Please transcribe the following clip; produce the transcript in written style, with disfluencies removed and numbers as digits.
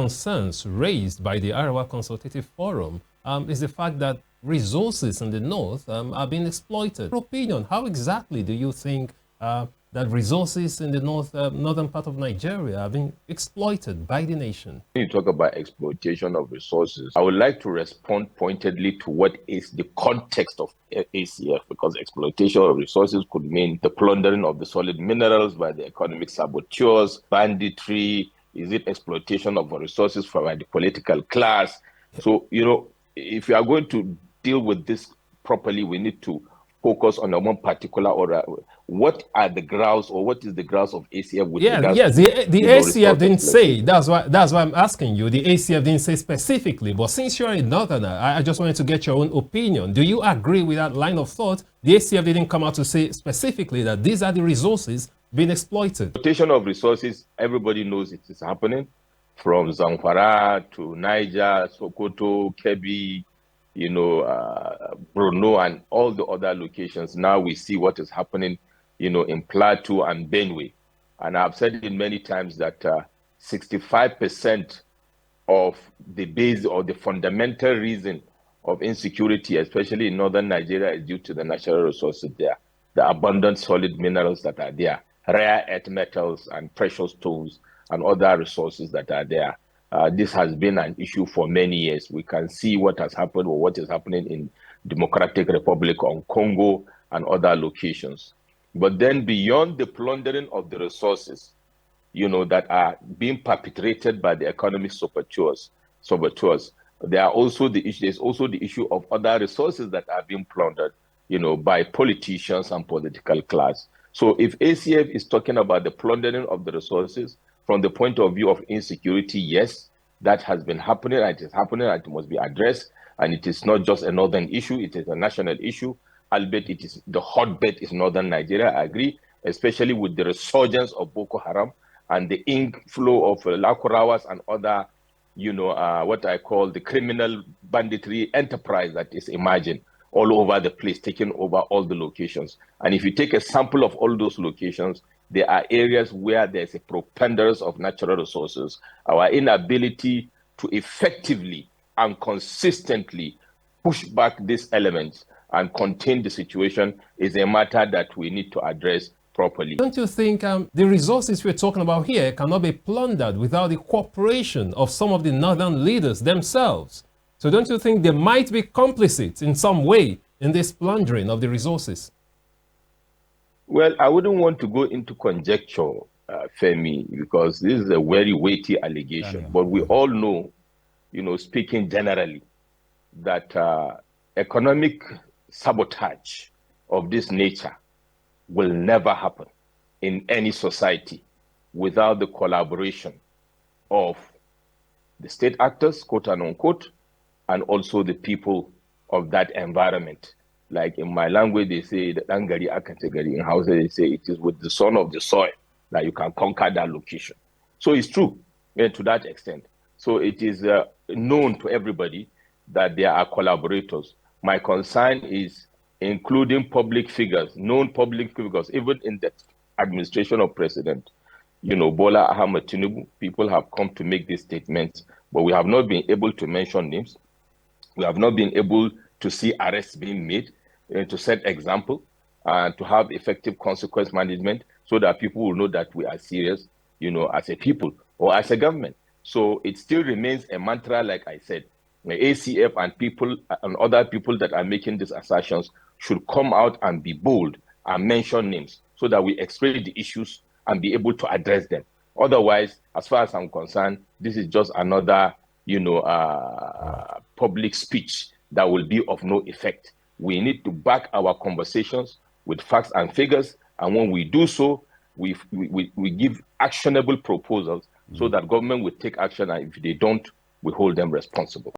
concerns raised by the Arewa Consultative Forum is the fact that resources in the north are being exploited. In your opinion, how exactly do you think that resources in the northern part of Nigeria are being exploited by the nation? When you talk about exploitation of resources, I would like to respond pointedly to what is the context of ACF, because exploitation of resources could mean the plundering of the solid minerals by the economic saboteurs, banditry. Is it exploitation of resources by the political class? So, if you are going to deal with this properly, we need to focus on one particular order. What are the grounds, or what is the grounds of ACF with regards to the ACF didn't say. That's why I'm asking you. The ACF didn't say specifically, but since you're a northerner, I just wanted to get your own opinion. Do you agree with that line of thought? The ACF didn't come out to say specifically that these are the resources being exploited. Exploitation of resources, everybody knows it is happening, from Zamfara to Niger, Sokoto, Kebbi, Borno, and all the other locations. Now we see what is happening, in Plateau and Benue. And I've said it many times that 65% of the base or the fundamental reason of insecurity, especially in northern Nigeria, is due to the natural resources there, the abundant solid minerals that are there, rare earth metals and precious stones and other resources that are there. This has been an issue for many years. We can see what has happened or what is happening in Democratic Republic of Congo and other locations. But then beyond the plundering of the resources, that are being perpetrated by the economic saboteurs, there are also there's also the issue of other resources that are being plundered, by politicians and political class. So if ACF is talking about the plundering of the resources from the point of view of insecurity, yes, that has been happening, and it is happening, and it must be addressed. And it is not just a northern issue, it is a national issue, albeit it is the hotbed is northern Nigeria, I agree, especially with the resurgence of Boko Haram and the inflow of Lakurawas and other, what I call the criminal banditry enterprise that is emerging all over the place, taking over all the locations. And if you take a sample of all those locations, there are areas where there's a preponderance of natural resources. Our inability to effectively and consistently push back these elements and contain the situation is a matter that we need to address properly. Don't you think the resources we're talking about here cannot be plundered without the cooperation of some of the northern leaders themselves? So don't you think they might be complicit in some way in this plundering of the resources? Well, I wouldn't want to go into conjecture, Femi, because this is a very weighty allegation. But we all know, speaking generally, that economic sabotage of this nature will never happen in any society without the collaboration of the state actors, quote and unquote, and also the people of that environment. Like in my language, they say, the Angari Akategari. In Hausa, they say it is with the son of the soil that you can conquer that location. So it's true, to that extent. So it is known to everybody that there are collaborators. My concern is including public figures, known public figures, even in the administration of President, Bola Ahmed Tinubu. People have come to make these statements, but we have not been able to mention names. We have not been able to see arrests being made, to set example, and to have effective consequence management so that people will know that we are serious, as a people or as a government. So it still remains a mantra, like I said. The ACF and people and other people that are making these assertions should come out and be bold and mention names so that we explain the issues and be able to address them. Otherwise, as far as I'm concerned, this is just another, public speech that will be of no effect. We need to back our conversations with facts and figures, and when we do so, we give actionable proposals so that government will take action, and if they don't, we hold them responsible.